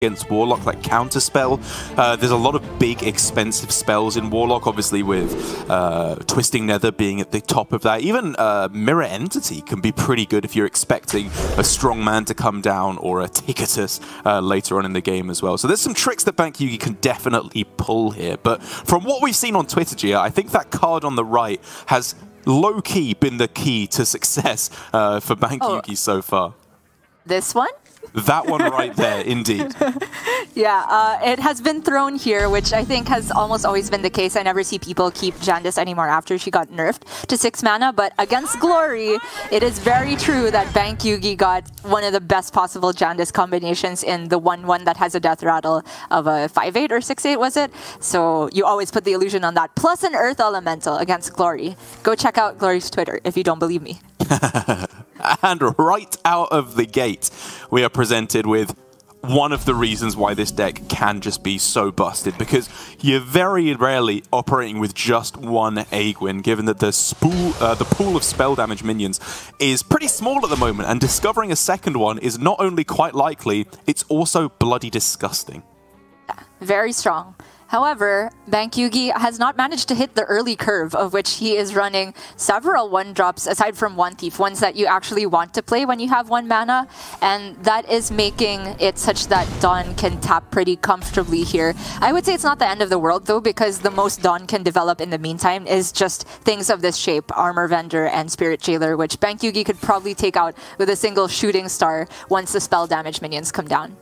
against Warlock, like Counterspell. There's a lot of big, expensive spells in Warlock, obviously with Twisting Nether being at the top of that. Even Mirror Entity can be pretty good if you're expecting a strong man to come down or a Ticketus later on in the game as well. So there's some tricks that Bankyugi can definitely pull here. But from what we've seen on Twitter, Gia, I think that card on the right has low-key been the key to success for Bankyugi so far. This one? That one right there, indeed. Yeah, it has been thrown here, which I think has almost always been the case. I never see people keep Jandice anymore after she got nerfed to 6 mana, but against Glory, it is very true that Bankyugi got one of the best possible Jandice combinations in the 1-1 that has a death rattle of a 5-8 or 6-8, was it? So you always put the illusion on that, plus an Earth Elemental against Glory. Go check out Glory's Twitter if you don't believe me. And right out of the gate, we are presented with one of the reasons why this deck can just be so busted, because you're very rarely operating with just one Aegwin, given that the pool of spell damage minions is pretty small at the moment, and discovering a second one is not only quite likely, it's also bloody disgusting. Yeah, very strong. However, Bankyugi has not managed to hit the early curve, of which he is running several 1-drops, aside from One Thief, ones that you actually want to play when you have 1 mana, and that is making it such that DawN can tap pretty comfortably here. I would say it's not the end of the world, though, because the most DawN can develop in the meantime is just things of this shape, Armor Vendor and Spirit Jailer, which Bankyugi could probably take out with a single Shooting Star once the spell damage minions come down.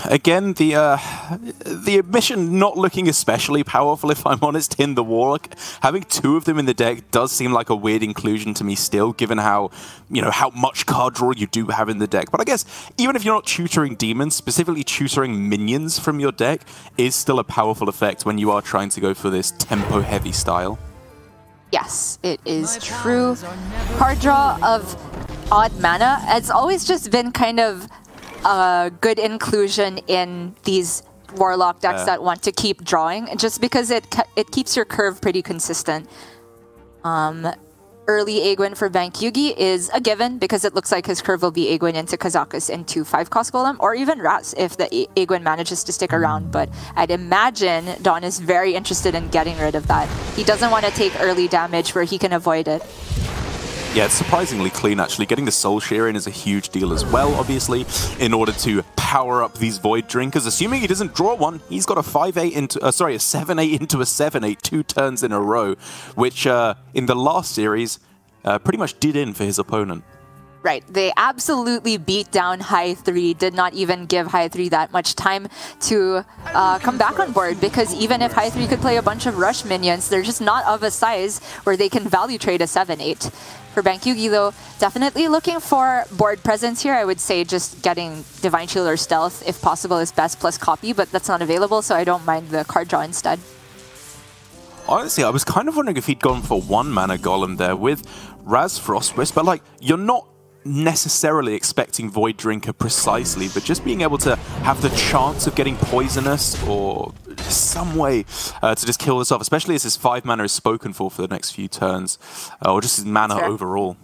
Again, the admission not looking especially powerful, if I'm honest, in the Warlock. Having 2 of them in the deck does seem like a weird inclusion to me still, given how, how much card draw you do have in the deck. But I guess even if you're not tutoring demons, specifically tutoring minions from your deck is still a powerful effect when you are trying to go for this tempo-heavy style. Yes, it is true. Card draw of odd mana, it's always just been kind of a good inclusion in these Warlock decks that want to keep drawing, just because it keeps your curve pretty consistent. Early Aegwin for Bankyugi is a given, because it looks like his curve will be Aegwin into Kazakus into 5-cost Golem, or even Raz if the Aegwin manages to stick around. But I'd imagine DawN is very interested in getting rid of that. He doesn't want to take early damage where he can avoid it. Yeah, it's surprisingly clean, actually. Getting the Soul Shear in is a huge deal as well, obviously, in order to power up these Void Drinkers. Assuming he doesn't draw one, he's got a 5-8 into, a 7-8 into a 7-8, 2 turns in a row, which in the last series pretty much did in for his opponent. Right, they absolutely beat down High 3, did not even give High 3 that much time to come back on board, because even if High 3 could play a bunch of rush minions, they're just not of a size where they can value trade a 7-8. For Bankyugi, though, definitely looking for board presence here. I would say just getting Divine Shield or Stealth, if possible, is best, plus copy, but that's not available, so I don't mind the card draw instead. Honestly, I was kind of wondering if he'd gone for 1-mana Golem there with Raz Frostwisp, but you're not necessarily expecting Void Drinker precisely, but just being able to have the chance of getting poisonous or some way to just kill this off, especially as his 5 mana is spoken for the next few turns, or just his mana overall.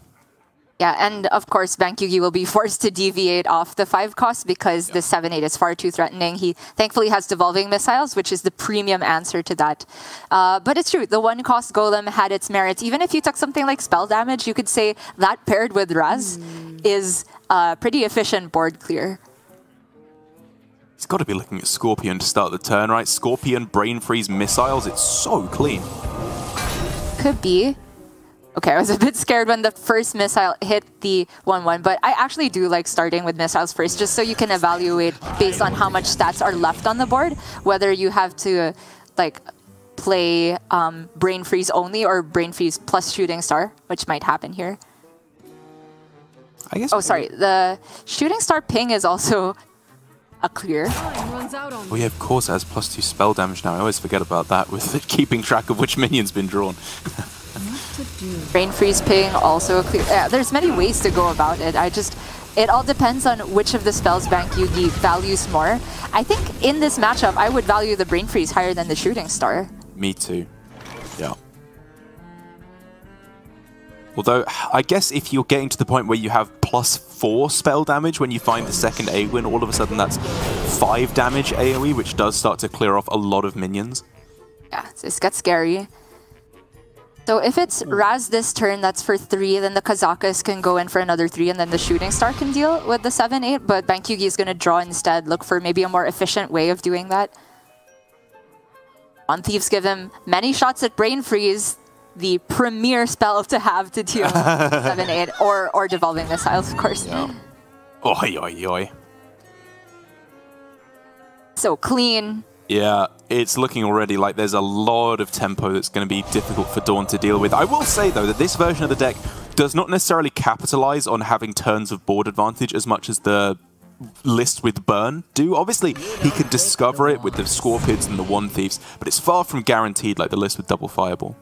Yeah, and of course Bankyugi will be forced to deviate off the 5 cost because the 7-8 is far too threatening. He thankfully has Devolving Missiles, which is the premium answer to that. But it's true, the 1-cost Golem had its merits. Even if you took something like spell damage, you could say that paired with Raz is a pretty efficient board clear. He's got to be looking at Scorpion to start the turn, right? Scorpion, Brain Freeze, Missiles, it's so clean. Could be. Okay, I was a bit scared when the first missile hit the 1-1, but I actually do like starting with missiles first, just so you can evaluate based on how much stats are left on the board, whether you have to play Brain Freeze only or Brain Freeze plus Shooting Star, which might happen here. I guess. Oh, sorry, the Shooting Star ping is also a clear. Oh yeah, of course it has +2 spell damage now. I always forget about that with keeping track of which minion's been drawn. Brain Freeze ping, also a clear. Yeah, there's many ways to go about it. It all depends on which of the spells Bankyugi values more. I think in this matchup, I would value the Brain Freeze higher than the Shooting Star. Me too. Yeah. Although, I guess if you're getting to the point where you have +4 spell damage when you find the second Aegwin, all of a sudden that's 5 damage AoE, which does start to clear off a lot of minions. Yeah, this gets scary. So if it's Raz this turn, that's for 3, then the Kazakus can go in for another 3, and then the Shooting Star can deal with the 7-8, but Bankyugi is going to draw instead, look for maybe a more efficient way of doing that. On Thieves give him many shots at Brain Freeze, the premier spell to have to deal with 7-8, or Devolving Missiles, of course. Yeah. Oi, oi, oi. So clean. Yeah, it's looking already like there's a lot of tempo that's going to be difficult for DawN to deal with. I will say, though, that this version of the deck does not necessarily capitalize on having turns of board advantage as much as the lists with Burn do. Obviously, he can discover it with the Scorpids and the One Thieves, but it's far from guaranteed like the list with Double Fireball.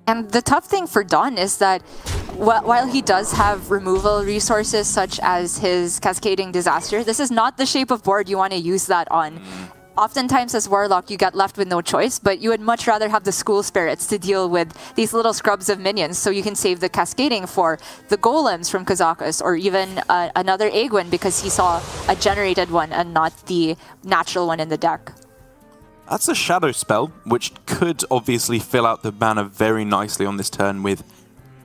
And the tough thing for DawN is that while he does have removal resources such as his Cascading Disaster, this is not the shape of board you want to use that on. Oftentimes as Warlock, you get left with no choice, but you would much rather have the School Spirits to deal with these little scrubs of minions, so you can save the Cascading for the Golems from Kazakus, or even another Aegwin because he saw a generated one and not the natural one in the deck. That's a Shadow spell, which could obviously fill out the mana very nicely on this turn with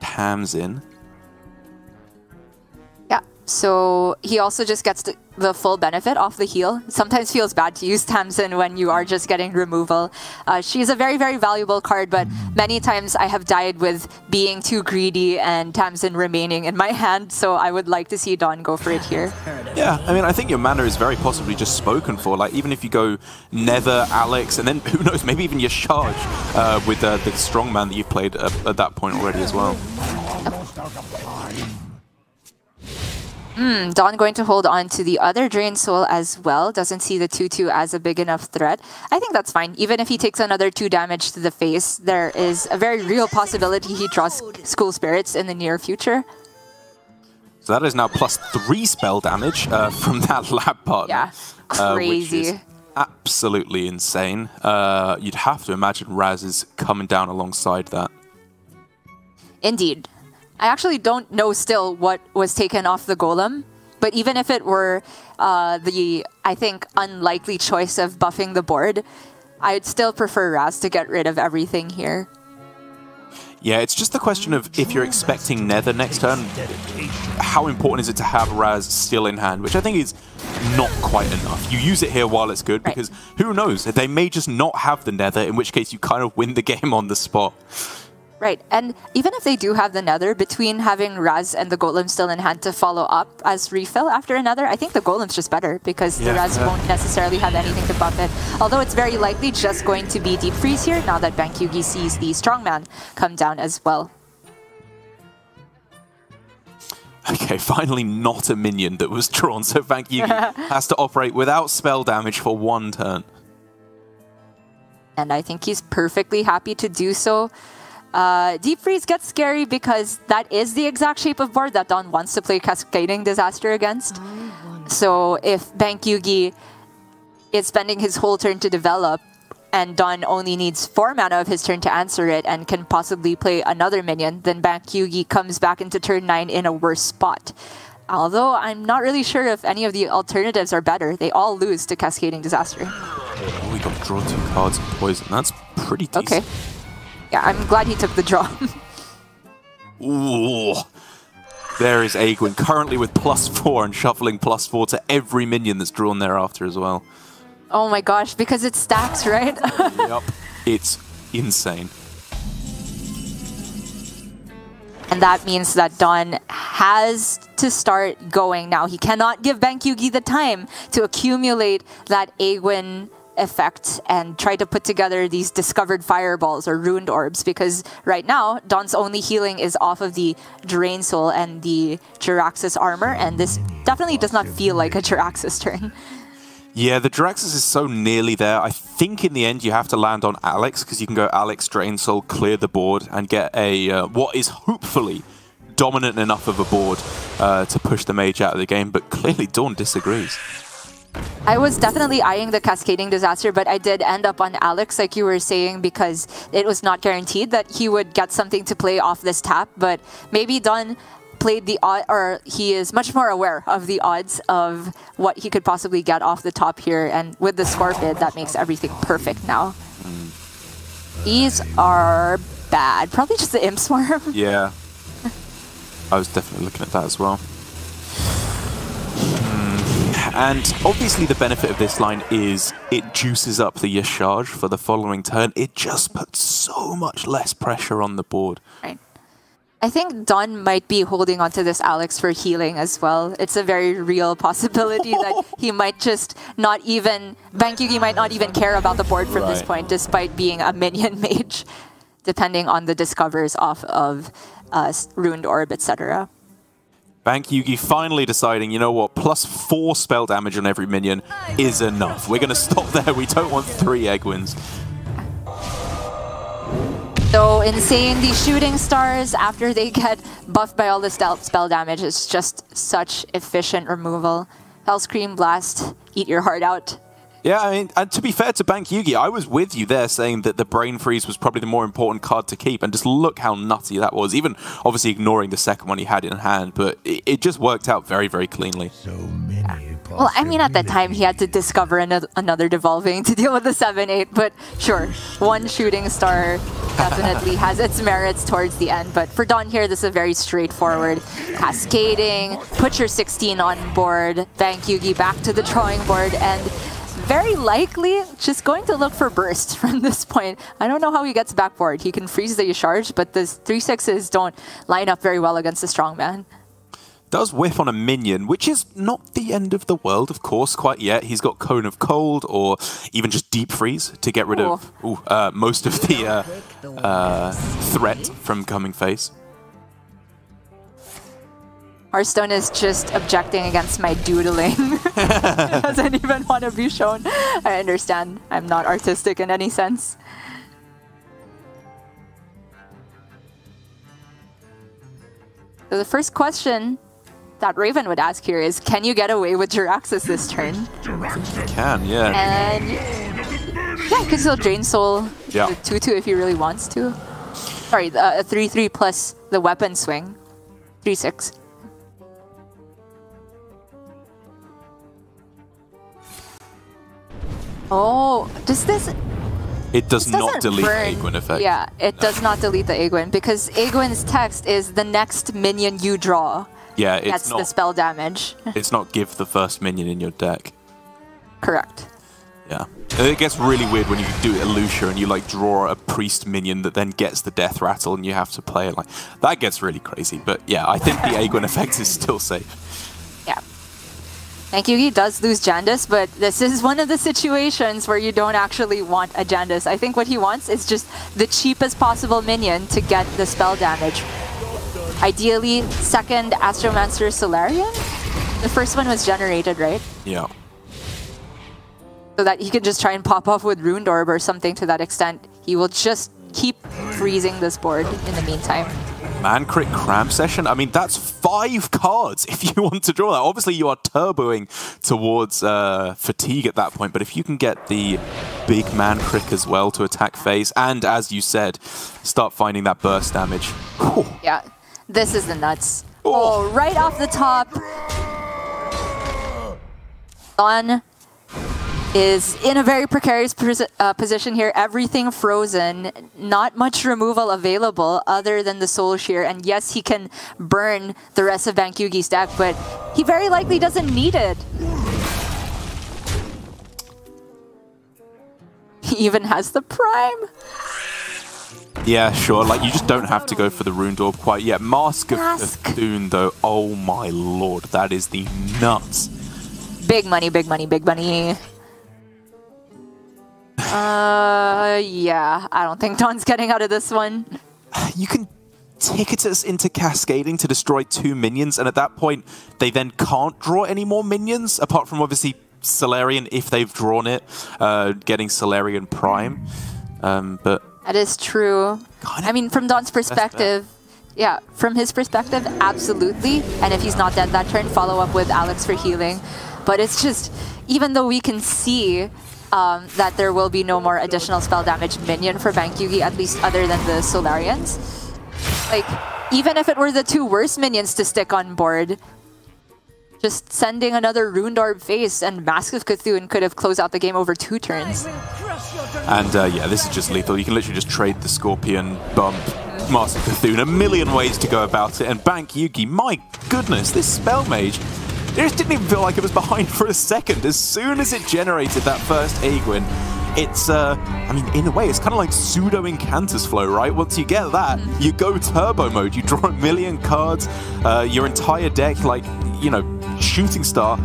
Tamsin. Yeah, so he also just gets the full benefit off the heal. Sometimes feels bad to use Tamsin when you are just getting removal. She's a very, very valuable card, but many times I have died with being too greedy and Tamsin remaining in my hand, so I would like to see DawN go for it here. Yeah, I mean, I think your mana is very possibly just spoken for. Like, even if you go Nether, Alex, and then, who knows, maybe even your Charge with the Strongman that you've played at that point already as well. DawN going to hold on to the other Drain Soul as well. Doesn't see the 2-2 as a big enough threat. I think that's fine. Even if he takes another 2 damage to the face, there is a very real possibility he draws School Spirits in the near future. So that is now +3 spell damage from that lab partner. Yeah, crazy. Which is absolutely insane. You'd have to imagine Raz is coming down alongside that. Indeed. I actually don't know still what was taken off the Golem, but even if it were the, I think, unlikely choice of buffing the board, I'd still prefer Raz to get rid of everything here. Yeah, it's just the question of if you're expecting Nether next turn, how important is it to have Raz still in hand, which I think is not quite enough. You use it here while it's good, because who knows, they may just not have the Nether, in which case you kind of win the game on the spot. Right, and even if they do have the Nether, between having Raz and the Golem still in hand to follow up as refill after another, I think the Golem's just better because the Raz won't necessarily have anything to buff it. Although it's very likely just going to be Deep Freeze here now that Bankyugi sees the Strongman come down as well. Okay, finally not a minion that was drawn, so Bankyugi has to operate without spell damage for 1 turn. And I think he's perfectly happy to do so. Deep Freeze gets scary because that is the exact shape of board that DawN wants to play Cascading Disaster against. So if Bankyugi is spending his whole turn to develop and DawN only needs 4 mana of his turn to answer it and can possibly play another minion, then Bankyugi comes back into turn 9 in a worse spot. Although I'm not really sure if any of the alternatives are better. They all lose to Cascading Disaster. Oh, we got to draw 2 cards of poison. That's pretty decent. Okay. Yeah, I'm glad he took the draw. Ooh. There is Aegwin, currently with +4 and shuffling +4 to every minion that's drawn thereafter as well. Oh my gosh, because it stacks, right? Yep, it's insane. And that means that DawN has to start going now. He cannot give Bankyugi the time to accumulate that Aegwin effect and try to put together these discovered fireballs or ruined orbs, because right now DawN's only healing is off of the Drain Soul and the Jiraxxus armor, and this definitely does not feel like a Jiraxxus turn. Yeah, the Jiraxxus is so nearly there. I think in the end you have to land on Alex, because you can go Alex, Drain Soul, clear the board, and get a what is hopefully dominant enough of a board to push the mage out of the game, but clearly DawN disagrees. I was definitely eyeing the Cascading Disaster, but I did end up on Alex, like you were saying, because it was not guaranteed that he would get something to play off this tap. But maybe DawN played the odd, or he is much more aware of the odds of what he could possibly get off the top here. And with the Scorpid, that makes everything perfect now. These are bad. Probably just the Imp Swarm. Yeah. I was definitely looking at that as well. And obviously the benefit of this line is it juices up the Yashaj for the following turn. It just puts so much less pressure on the board. Right. I think DawN might be holding onto this Alex for healing as well. It's a very real possibility that he might just not even... Bankyugi might not even care about the board from this point, despite being a minion mage, depending on the discovers off of Ruined Orb, etc. Bankyugi finally deciding, you know what, +4 spell damage on every minion is enough. We're going to stop there. We don't want 3 egg wins. So in saying these shooting stars, after they get buffed by all the spell damage, it's just such efficient removal. Hellscream, Blast, eat your heart out. Yeah, I mean, and to be fair to Bankyugi, I was with you there saying that the Brain Freeze was probably the more important card to keep, and just look how nutty that was, even obviously ignoring the second one he had in hand, but it just worked out very, very cleanly. So many. Well, I mean, at that time, he had to discover another Devolving to deal with the 7-8, but sure, one shooting star definitely has its merits towards the end, but for DawN here, this is a very straightforward cascading, put your 16 on board, Bankyugi back to the drawing board, and very likely just going to look for burst from this point. I don't know how he gets backboard. He can freeze the Yashaj, but the 3/6s don't line up very well against the strongman. Does whiff on a minion, which is not the end of the world, of course, quite yet. He's got Cone of Cold, or even just Deep Freeze to get rid of most of the threat from coming face. Hearthstone is just objecting against my doodling. It doesn't even want to be shown. I understand. I'm not artistic in any sense. So the first question that Raven would ask here is, can you get away with Jiraxis this turn? You can, yeah. And yeah, he could still Drain Soul with 2/2 if he really wants to. Sorry, a 3/3 plus the weapon swing. 3/6. Oh, does this... It does not delete the Aegwin effect. Yeah, it does not delete the Aegwin, because Aegwin's text is the next minion you draw. Yeah, it's That's not the spell damage. It's not give the first minion in your deck. Correct. Yeah. It gets really weird when you do Elucia and you like draw a priest minion that then gets the death rattle and you have to play it like that gets really crazy. But yeah, I think the Aegwin effect is still safe. Yeah. Bankyugi does lose Jandis, but this is one of the situations where you don't actually want a Jandis. I think what he wants is just the cheapest possible minion to get the spell damage. Ideally, second Astromancer Solarian? The first one was generated, right? Yeah. So that he can just try and pop off with Ruined Orb or something to that extent. He will just keep freezing this board in the meantime. Man Crit Cram Session? I mean, that's 5 cards if you want to draw that. Obviously, you are turboing towards Fatigue at that point, but if you can get the big Man Crit as well to attack face, and as you said, start finding that burst damage. Whew. Yeah, this is the nuts. Oh, right off the top. DawN is in a very precarious position here. Everything frozen, not much removal available other than the Soul Shear. And yes, he can burn the rest of Bankyugi's deck, but he very likely doesn't need it. He even has the Prime. Yeah, sure. Like, you just don't have to go for the Ruined Orb quite yet. Mask of Thune, though. Oh my lord, that is the nuts. Big money, big money, big money. Yeah, I don't think DawN's getting out of this one. You can ticket us into cascading to destroy 2 minions, and at that point, they then can't draw any more minions, apart from obviously Solarian, if they've drawn it, getting Solarian Prime. But that is true. I mean, from DawN's perspective, yeah, from his perspective, absolutely. And if he's not dead that turn, follow up with Alex for healing. But it's just, even though we can see that there will be no more additional spell damage minion for Bankyugi, at least other than the Solarians. Like, even if it were the two worst minions to stick on board, just sending another Runed Orb face and Mask of Cthulhu could have closed out the game over 2 turns. And yeah, this is just lethal. You can literally just trade the Scorpion, bump, Mask of Cthulhu. A million ways to go about it. And Bankyugi, my goodness, this Spell Mage, it just didn't even feel like it was behind for a second. As soon as it generated that first Aegwin, it's, I mean, in a way, it's kind of like pseudo Incantus Flow, right? Once you get that, you go turbo mode, you draw a million cards, your entire deck, like, you know, Shooting Star,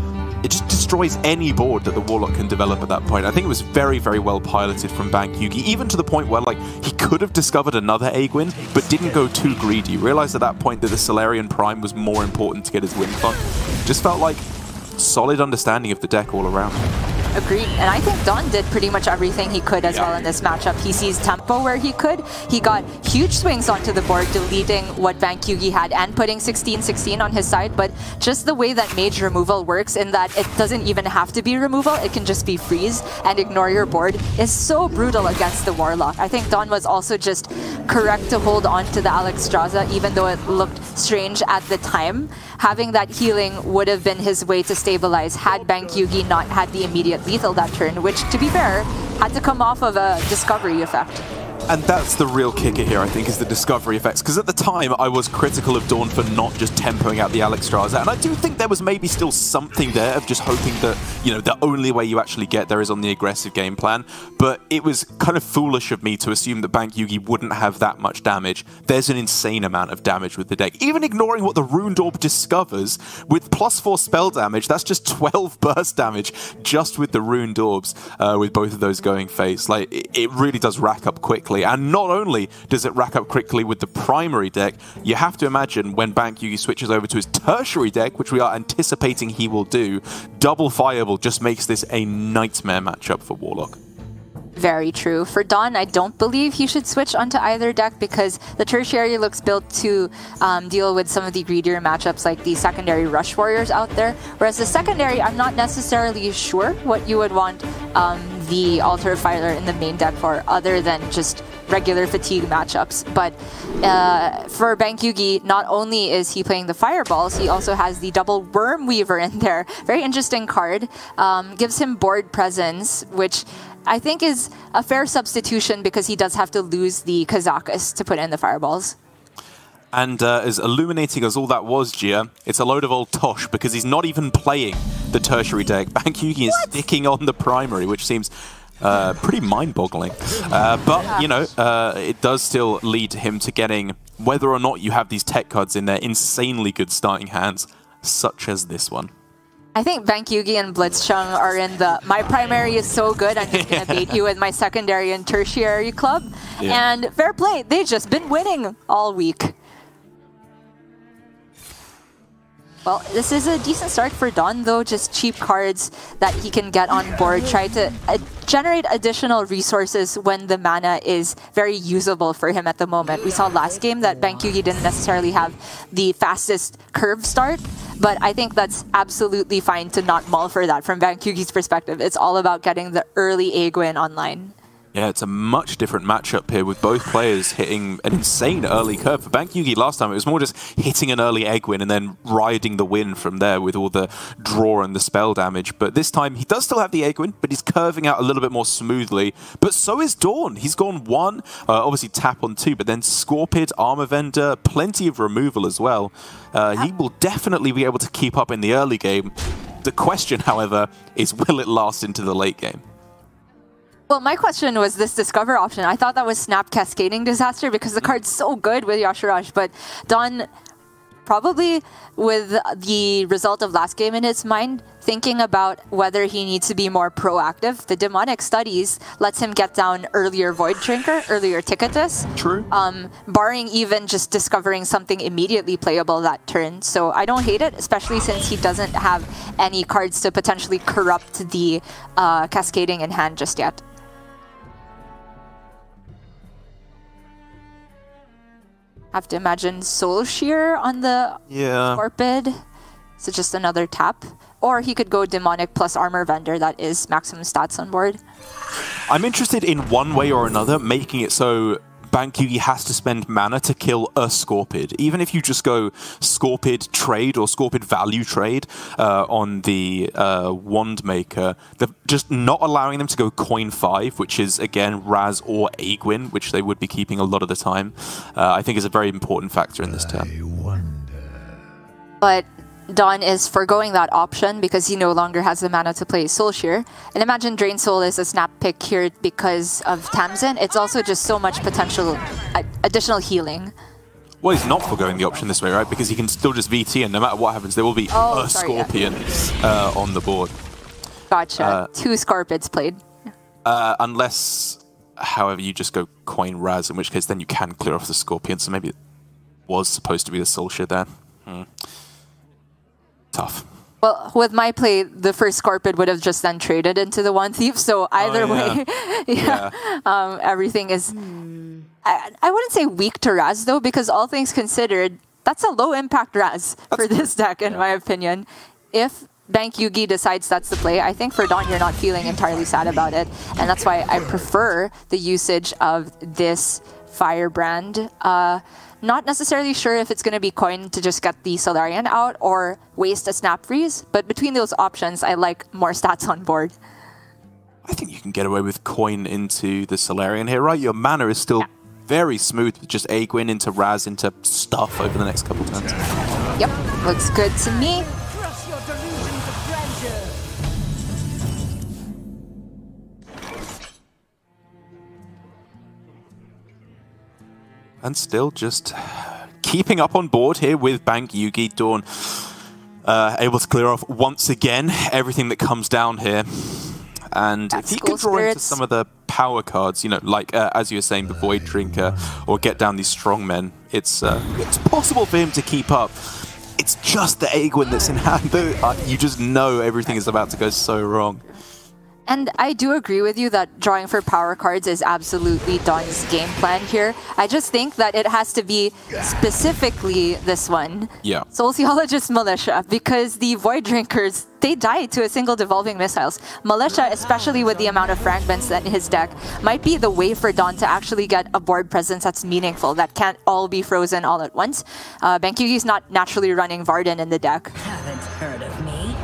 it just destroys any board that the Warlock can develop at that point. I think it was very, very well piloted from Bankyugi, even to the point where, like, he could have discovered another Aegwin, but didn't go too greedy. Realized at that point that the Solarian Prime was more important to get his win on. Just felt like solid understanding of the deck all around. Agreed. And I think DawN did pretty much everything he could as well in this matchup. He seized tempo where he could. He got huge swings onto the board, deleting what Bankyugi had and putting 16-16 on his side. But just the way that mage removal works, in that it doesn't even have to be removal, it can just be freeze and ignore your board, is so brutal against the Warlock. I think DawN was also just correct to hold on to the Alexstrasza, even though it looked strange at the time. Having that healing would have been his way to stabilize had Bankyugi not had the immediate lethal that turn, which, to be fair, had to come off of a discovery effect. And that's the real kicker here, I think, is the discovery effects. Because at the time, I was critical of DawN for not just tempoing out the Alexstrasza. And I do think there was maybe still something there of just hoping that, you know, the only way you actually get there is on the aggressive game plan. But it was kind of foolish of me to assume that Bankyugi wouldn't have that much damage. There's an insane amount of damage with the deck. Even ignoring what the Runed Orb discovers, with +4 spell damage, that's just 12 burst damage just with the Runed Orbs, with both of those going face. Like, it really does rack up quickly. And not only does it rack up quickly with the primary deck, you have to imagine when Bankyugi switches over to his tertiary deck, which we are anticipating he will do, double Fireball just makes this a nightmare matchup for Warlock. Very true. For DawN, I don't believe he should switch onto either deck because the tertiary looks built to deal with some of the greedier matchups like the secondary Rush Warriors out there. Whereas the secondary, I'm not necessarily sure what you would want the Altar Filer in the main deck for, other than just regular fatigue matchups. But for Bankyugi, not only is he playing the Fireballs, he also has the double Worm Weaver in there. Very interesting card. Gives him board presence, which I think is a fair substitution because he does have to lose the Kazakus to put in the Fireballs. And as illuminating as all that was, Gia, it's a load of old tosh because he's not even playing the tertiary deck. Bankyugi is sticking on the primary, which seems pretty mind-boggling. But, you know, it does still lead him to getting, whether or not you have these tech cards in there, insanely good starting hands, such as this one. I think Bankyugi and Blitzchung are in the, my primary is so good, I'm just going to bait you with my secondary and tertiary club. Yeah. And fair play, they've just been winning all week. Well, this is a decent start for DawN, though. Just cheap cards that he can get on board. Try to generate additional resources when the mana is very usable for him at the moment. We saw last game that Bankyugi didn't necessarily have the fastest curve start, but I think that's absolutely fine to not mull for that from Bankyugi's perspective. It's all about getting the early Aegwin online. Yeah, it's a much different matchup here with both players hitting an insane early curve. For Bankyugi last time, it was more just hitting an early Aegwin and then riding the win from there with all the draw and the spell damage. But this time, he does still have the Aegwin, but he's curving out a little bit more smoothly. But so is DawN. He's gone 1, obviously tap on 2, but then Scorpid, Armor Vendor, plenty of removal as well. He will definitely be able to keep up in the early game. The question, however, is will it last into the late game? Well, my question was this Discover option. I thought that was Snap Cascading Disaster because the card's so good with Yashiraj, but DawN, probably with the result of last game in his mind, thinking about whether he needs to be more proactive. The Demonic Studies lets him get down earlier Void Drinker, earlier Ticketus. True. Barring even just discovering something immediately playable that turn. So I don't hate it, especially since he doesn't have any cards to potentially corrupt the Cascading in hand just yet. Have to imagine Soul Shear on the Scorpid. So just another tap. Or he could go Demonic plus Armor Vendor, that is maximum stats on board. I'm interested in one way or another making it so Bankyugi has to spend mana to kill a Scorpid. Even if you just go Scorpid trade or Scorpid value trade on the Wand Maker, just not allowing them to go coin 5, which is, again, Raz or Aegwin, which they would be keeping a lot of the time, I think is a very important factor in this turn. But DawN is foregoing that option because he no longer has the mana to play Soulshear. And imagine Drain Soul is a snap pick here because of Tamsin. It's also just so much potential additional healing. Well, he's not foregoing the option this way, right? Because he can still just VT, and no matter what happens, there will be a Scorpion on the board. Gotcha. 2 Scorpids played. Unless, however, you just go coin Raz, in which case then you can clear off the Scorpion, so maybe it was supposed to be the Soulshear there. Tough. Well, with my play, the first Scorpid would have just then traded into the One Thief, so either way, everything is... I wouldn't say weak to Raz, though, because all things considered, that's a low-impact Raz for this deck, in my opinion. If Bankyugi decides that's the play, I think for DawN, you're not feeling entirely sad about it, and that's why I prefer the usage of this Firebrand. Not necessarily sure if it's going to be coin to just get the Solarian out or waste a Snap Freeze, but between those options, I like more stats on board. I think you can get away with coin into the Solarian here, right? Your mana is still very smooth with just Aegwin into Raz into stuff over the next couple turns. Yep, looks good to me. And still just keeping up on board here with Bankyugi. DawN able to clear off once again everything that comes down here. And if he can draw into some of the power cards, you know, like as you were saying, the Void Drinker, or get down these Strongmen, it's possible for him to keep up. It's just the Aegwin that's in hand, though. You just know everything is about to go so wrong. And I do agree with you that drawing for power cards is absolutely DawN's game plan here. I just think that it has to be specifically this one. Yeah. Sociologist Militia, because the Void Drinkers, they die to a single Devolving Missiles. Militia, especially with the amount of fragments in his deck, might be the way for DawN to actually get a board presence that's meaningful, that can't all be frozen all at once. Bankyugi's not naturally running Varden in the deck. Haven't heard of me.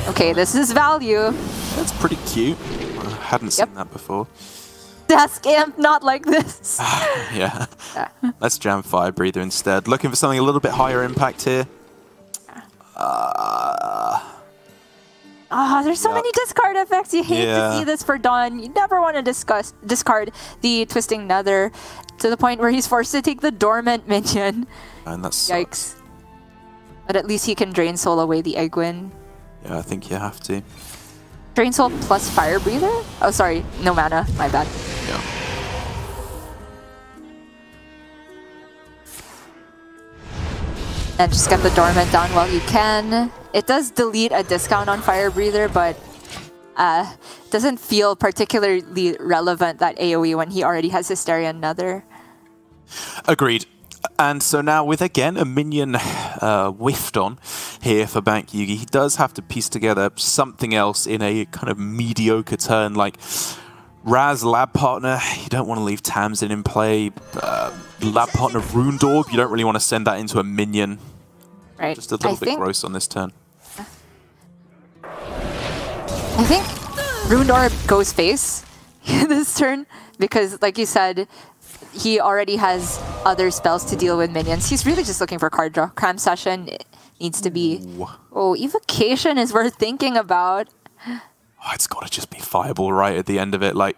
Okay, this is value. That's pretty cute. I hadn't seen that before. Desk Imp, not like this. Yeah. Let's jam Fire Breather instead. Looking for something a little bit higher impact here. There's so many discard effects. You hate to see this for DawN. You never want to discard the Twisting Nether to the point where he's forced to take the Dormant minion. And that's yikes. But at least he can Drain Soul away the Aegwin. Yeah, I think you have to. Drain Soul plus Fire Breather? Oh, sorry. No mana. My bad. Yeah. And just get the Dormant down while you can. It does delete a discount on Fire Breather, but doesn't feel particularly relevant, that AoE, when he already has Hysteria and Nether. Agreed. And so now with, again, a minion whiffed on here for Bankyugi, he does have to piece together something else in a kind of mediocre turn, like Raz Lab Partner. You don't want to leave Tamsin in play. Lab Partner Rune Orb, you don't really want to send that into a minion. Right. Just a little bit gross on this turn. I think Rune Orb goes face this turn because, like you said, he already has other spells to deal with minions. He's really just looking for card draw. Cram Session needs to be... Oh, Evocation is worth thinking about. Oh, it's got to just be Fireball right at the end of it. Like,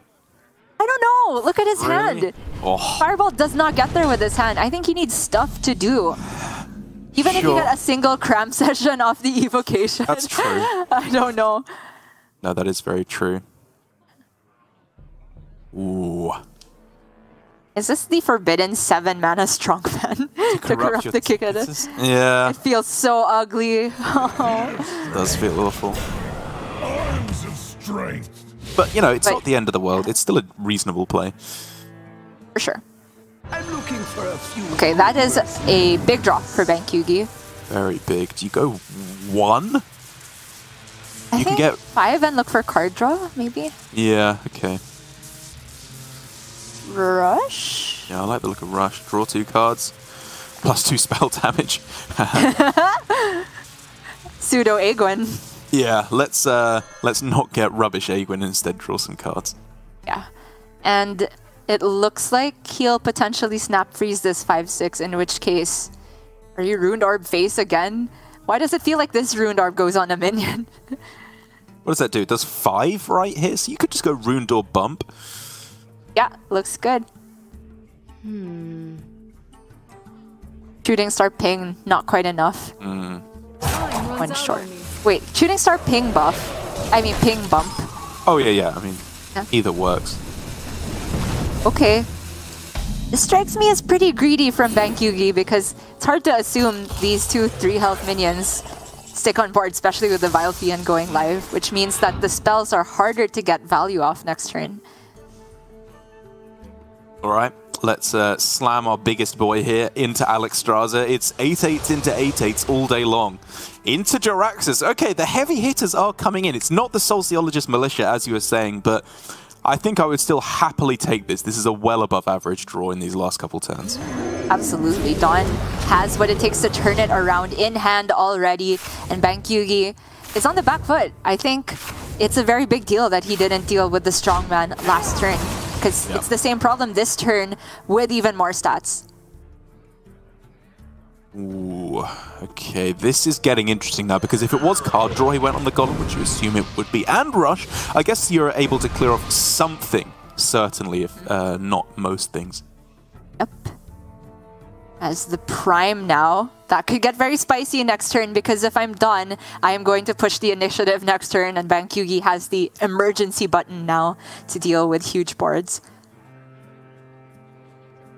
I don't know. Look at his hand. Oh. Fireball does not get there with his hand. I think he needs stuff to do. Even if you get a single Cram Session off the Evocation. That's true. I don't know. No, that is very true. Ooh. Is this the forbidden 7-mana Strongman to corrupt the Kikada? Yeah. It feels so ugly. It does feel awful. But, you know, it's not the end of the world. It's still a reasonable play. For sure. Okay, that is a big drop for Bankyugi. Very big. Do you go 1? I think get 5 and look for card draw, maybe? Yeah, okay. Rush? Yeah, I like the look of Rush. Draw 2 cards. +2 spell damage. Pseudo Aegwin. Yeah, let's not get rubbish Aegwin, instead draw some cards. Yeah. And it looks like he'll potentially snap freeze this 5/6, in which case, are you Ruined Orb face again? Why does it feel like this Ruined Orb goes on a minion? What does that do? It does 5 right here, so you could just go Ruined Orb bump. Yeah, looks good. Shooting Star ping, not quite enough. One short. Wait, Shooting Star ping buff. I mean ping bump. Oh yeah. I mean, either works. Okay. This strikes me as pretty greedy from Bankyugi because it's hard to assume these 2 3 health minions stick on board, especially with the Vile Fiend going live, which means that the spells are harder to get value off next turn. Alright, let's slam our biggest boy here into Alexstrasza. It's 8/8s into 8/8s all day long. Into Jaraxxus. Okay, the heavy hitters are coming in. It's not the Sociologist Militia, as you were saying, but I think I would still happily take this. This is a well above average draw in these last couple turns. Absolutely. DawN has what it takes to turn it around in hand already, and Bankyugi is on the back foot. I think it's a very big deal that he didn't deal with the strongman last turn, because it's the same problem this turn with even more stats. Ooh, okay, this is getting interesting now, because if it was card draw, he went on the Golem, which you assume it would be, and Rush, I guess you're able to clear off something, certainly, if not most things. Yep. As the Prime now, that could get very spicy next turn, because if I'm done, I am going to push the initiative next turn, and Bankyugi has the emergency button now to deal with huge boards.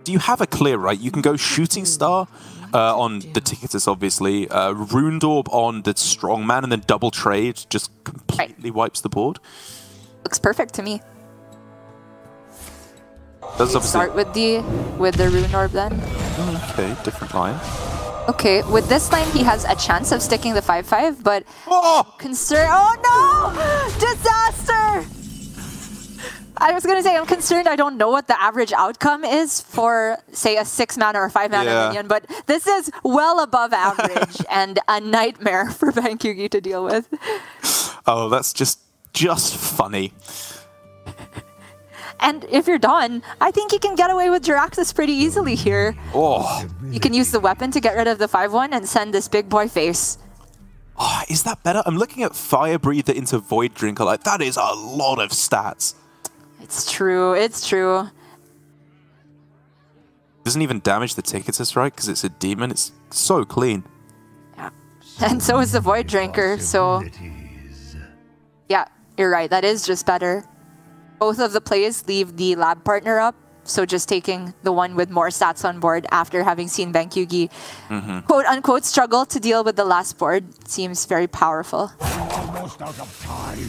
Do you have a clear, right? You can go Shooting Star on the Ticketus, obviously, Ruined Orb on the Strongman, and then double trade just completely wipes the board. Looks perfect to me. Does obviously start with the Ruined Orb then. Okay, different line. Okay, with this line he has a chance of sticking the 5/5, but concern. Oh no! Disaster! I was gonna say I'm concerned. I don't know what the average outcome is for, say, a 6-mana or 5-mana minion, but this is well above average and a nightmare for Bankyugi to deal with. Oh, that's just funny. And if you're DawN, I think you can get away with Jaraxxus pretty easily here. Oh. You can use the weapon to get rid of the 5/1 and send this big boy face. Oh, is that better? I'm looking at Fire Breather into Void Drinker. Like, that is a lot of stats. It's true. It's true. Doesn't even damage the Ticketus, right? Because it's a demon. It's so clean. Yeah. And so is the Void Drinker, so... Yeah, you're right. That is just better. Both of the plays leave the lab partner up, so just taking the one with more stats on board after having seen Bankyugi quote-unquote struggle to deal with the last board seems very powerful. Almost out of time.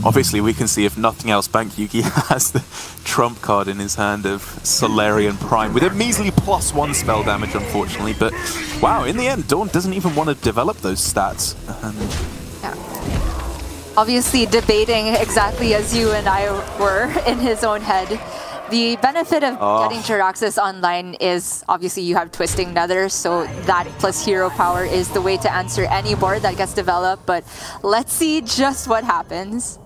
Obviously, we can see, if nothing else, Bankyugi has the trump card in his hand of Solarian Prime, with a measly +1 spell damage, unfortunately. But, wow, in the end, DawN doesn't even want to develop those stats. Obviously debating exactly as you and I were in his own head. The benefit of getting Jaraxxus online is obviously you have Twisting Nether, so that plus hero power is the way to answer any board that gets developed, but let's see just what happens.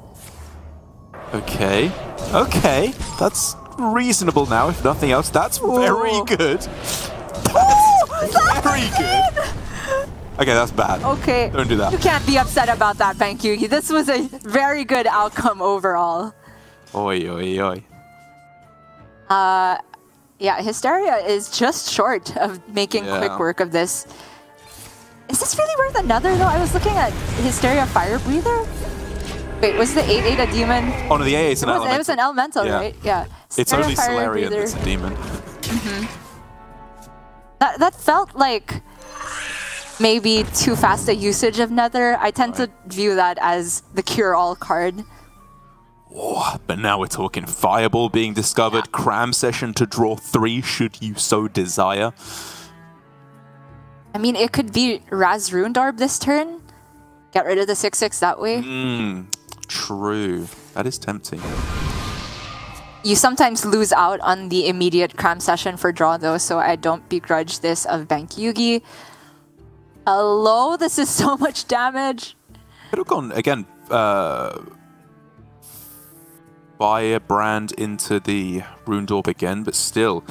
Okay. Okay. That's reasonable now, if nothing else. That's very good. That's very good. Okay, that's bad. Okay. Don't do that. You can't be upset about that, Bankyugi. This was a very good outcome overall. Oi, oi, oi. Yeah, Hysteria is just short of making quick work of this. Is this really worth another, though? I was looking at Hysteria Fire Breather. Wait, was the 8/8 a demon? Oh, no, the 8/8 is an elemental. It was an elemental, right? Yeah. It's only Solarian that's a demon. That felt like maybe too fast a usage of Nether. I tend to view that as the cure-all card. Oh, but now we're talking Fireball being discovered, Cram Session to draw 3 should you so desire. I mean, it could be Raz Ruined Orb this turn. Get rid of the 6/6 that way. True. That is tempting. You sometimes lose out on the immediate cram session for draw though, so I don't begrudge this of Bankyugi. Hello, this is so much damage. Could have gone again. Firebrand into the Ruined Orb again, but still,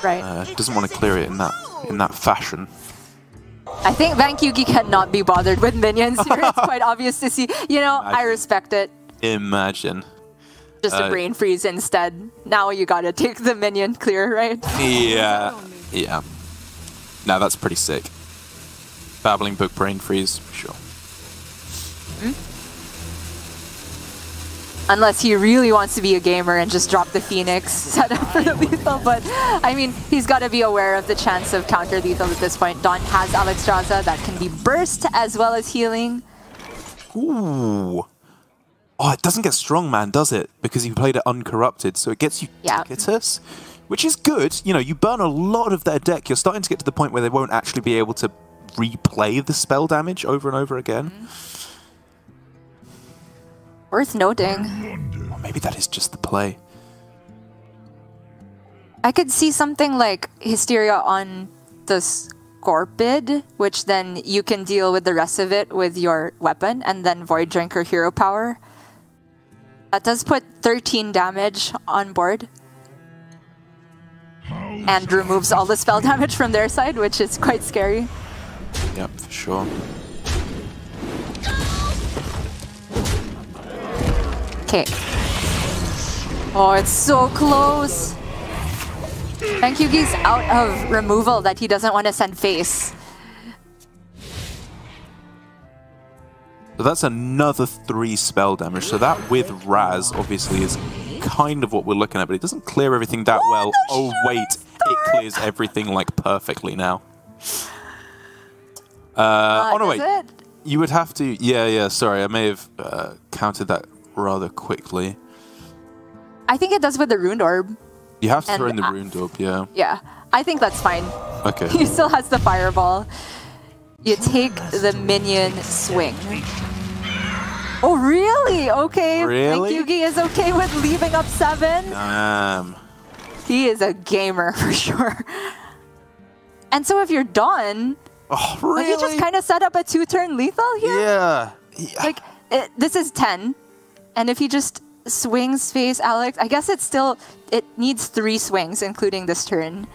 doesn't want to clear it in that fashion. I think Bankyugi cannot be bothered with minions here. It's quite obvious to see. You know, I respect it. Imagine. Just a brain freeze instead. Now you gotta take the minion clear, right? Yeah. Yeah. No, that's pretty sick. Babbling Book brain freeze, for sure. Unless he really wants to be a gamer and just drop the Phoenix setup for the lethal, but I mean, he's got to be aware of the chance of counter lethal at this point. DawN has Alexstrasza that can be burst as well as healing. Ooh. Oh, it doesn't get Strongman, does it? Because you played it uncorrupted, so it gets you Ticketus, which is good. You know, you burn a lot of their deck. You're starting to get to the point where they won't actually be able to replay the spell damage over and over again. Worth noting. Or maybe that is just the play. I could see something like Hysteria on the Scorpid, which then you can deal with the rest of it with your weapon, and then Void Drinker Hero Power. That does put 13 damage on board. And removes all the spell damage from their side, which is quite scary. Yep, for sure. Okay. Oh, it's so close. Bankyugi's out of removal that he doesn't want to send face. So that's another 3 spell damage. So that with Raz obviously is kind of what we're looking at, but it doesn't clear everything that well. Oh wait, it clears everything like perfectly now. Oh no, wait. You would have to. Yeah. Sorry, I may have counted that rather quickly. I think it does with the Ruined Orb. You have to throw in the Ruined Orb, yeah. Yeah, I think that's fine. Okay. He still has the Fireball. You take the minion swing. Oh, really? Okay. Really? Bankyugi is okay with leaving up 7. He is a gamer for sure. And so if you're DawN, really? Like you just kind of set up a 2-turn lethal here? Yeah. Like, this is 10. And if he just swings face Alex, I guess it's still, it needs 3 swings, including this turn.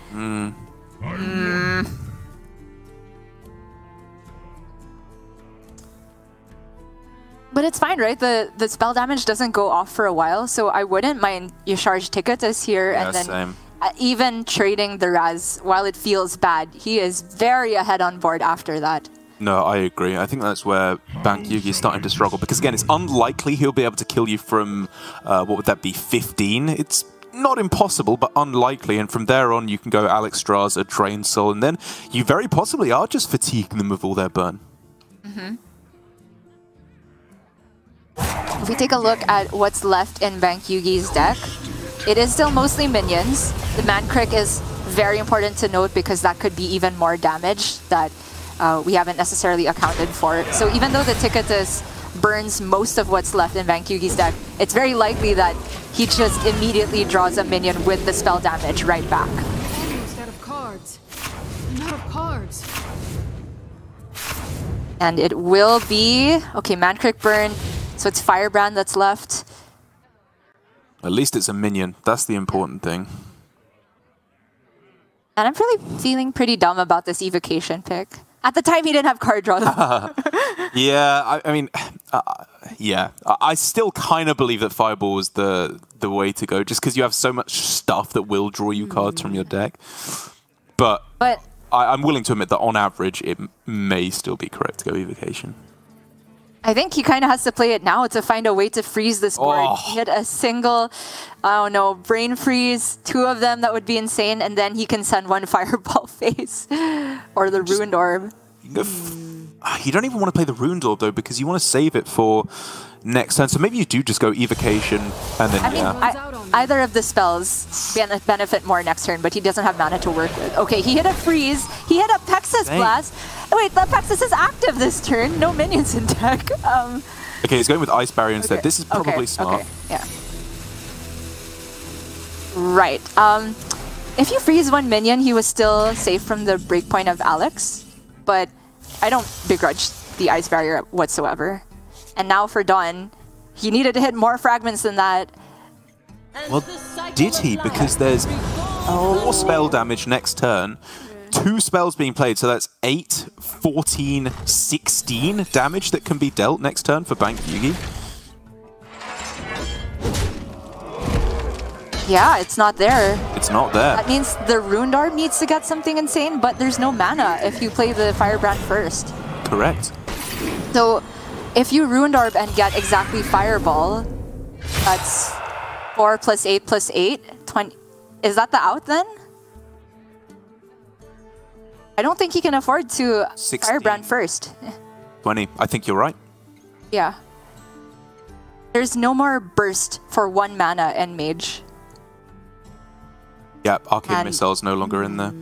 But it's fine, right? The spell damage doesn't go off for a while, so I wouldn't mind you charge Ticketus here, and then even trading the Raz while it feels bad. He is very ahead on board after that. No, I agree. I think that's where Bankyugi is starting to struggle, because again, it's unlikely he'll be able to kill you from, what would that be, 15? It's not impossible, but unlikely, and from there on you can go Alexstrasza, Drain Soul, and then you very possibly are just fatiguing them with all their burn. If we take a look at what's left in Bankyugi's deck, it is still mostly minions. The Mankrik is very important to note because that could be even more damage that we haven't necessarily accounted for. So even though the Ticketus burns most of what's left in Bankyugi's deck, it's very likely that he just immediately draws a minion with the spell damage right back. Almost out of cards. I'm out of cards. And it will be... Okay, Mankrik burn. So it's Firebrand that's left. At least it's a minion. That's the important thing. And I'm really feeling pretty dumb about this evocation pick. At the time, he didn't have card draw. Yeah, I mean, yeah. I still kind of believe that Fireball was the way to go, just because you have so much stuff that will draw you cards from your deck. But I'm willing to admit that on average, it may still be correct to go evocation. I think he kind of has to play it now to find a way to freeze this board. Oh. He had a single, I don't know, brain freeze, 2 of them, that would be insane, and then he can send 1 Fireball face. Or the Ruined Orb. You don't even want to play the Ruined Orb, though, because you want to save it for next turn. So maybe you do just go Evocation and then, I mean, either of the spells benefit more next turn, but he doesn't have mana to work with. Okay, he hit a Freeze. He hit a Pexus Blast. Wait, the Pexus is active this turn. No minions in deck. Okay, he's going with Ice Barrier instead. Okay. This is probably smart. Okay, yeah. Right. If you freeze one minion, he was still safe from the breakpoint of Alex, but I don't begrudge the Ice Barrier whatsoever. And now for DawN, he needed to hit more fragments than that. Well, did he? Because there's 4 spell damage next turn. 2 spells being played, so that's 8, 14, 16 damage that can be dealt next turn for Bankyugi. Yeah, it's not there. It's not there. That means the Rune Orb needs to get something insane, but there's no mana if you play the Firebrand first. Correct. So if you Rune Orb and get exactly Fireball, that's 4 + 8 + 8, 20. Is that the out then? I don't think he can afford to 16. Firebrand first. 20. I think you're right. Yeah. There's no more burst for 1 mana and Mage. Yeah, Arcane Missile's no longer in there.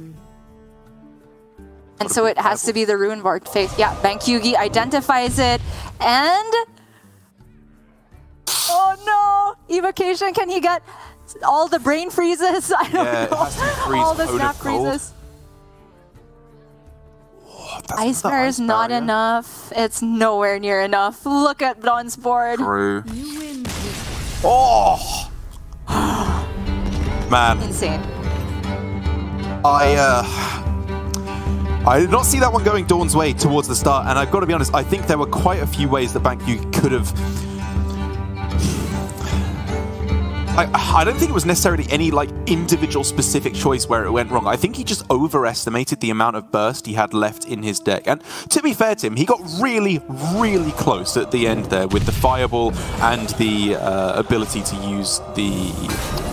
And so it has to be the Rune Ward phase. Yeah, Bankyugi identifies it, and... Oh no! Evocation, can he get all the brain freezes? I don't know. It has to freeze all the Cone snap of Cold. freezes. Oh, Ice Barrier is not enough. It's nowhere near enough. Look at DawN's board. True. Oh! Man. Insane. I did not see that one going DawN's way towards the start, and I've got to be honest, I think there were quite a few ways that Bankyugi could have... I don't think it was necessarily any like individual specific choice where it went wrong. I think he just overestimated the amount of burst he had left in his deck. And to be fair to him, he got really, really close at the end there with the Fireball and the ability to use the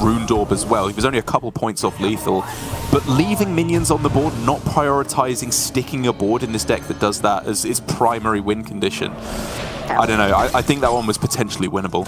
Rune Orb as well. He was only a couple points off lethal. But leaving minions on the board, not prioritizing sticking a board in this deck that does that as its primary win condition. I don't know. I think that one was potentially winnable.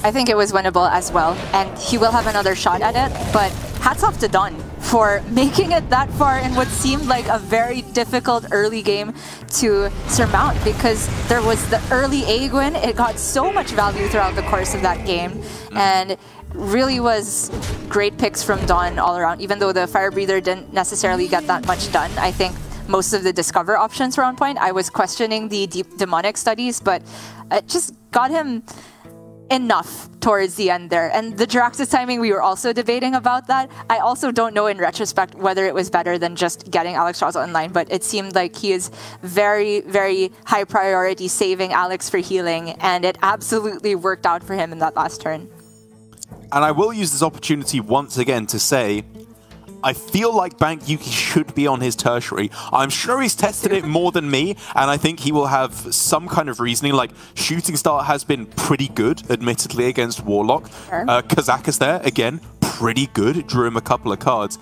I think it was winnable as well, and he will have another shot at it, but hats off to DawN for making it that far in what seemed like a very difficult early game to surmount, because there was the early egg win. It got so much value throughout the course of that game, and really was great picks from DawN all around. Even though the Fire Breather didn't necessarily get that much done, I think most of the Discover options were on point. I was questioning the Demonic Studies, but it just got him enough towards the end there. And the Jirax's timing, we were also debating about that. I also don't know in retrospect whether it was better than just getting Alex Straws online, but it seemed like he is very, very high priority saving Alex for healing, and it absolutely worked out for him in that last turn. And I will use this opportunity once again to say, I feel like Bankyugi should be on his tertiary. I'm sure he's tested it more than me, and I think he will have some kind of reasoning. Like, Shooting Star has been pretty good, admittedly, against Warlock. Sure. Kazakus there, again, pretty good. Drew him a couple of cards.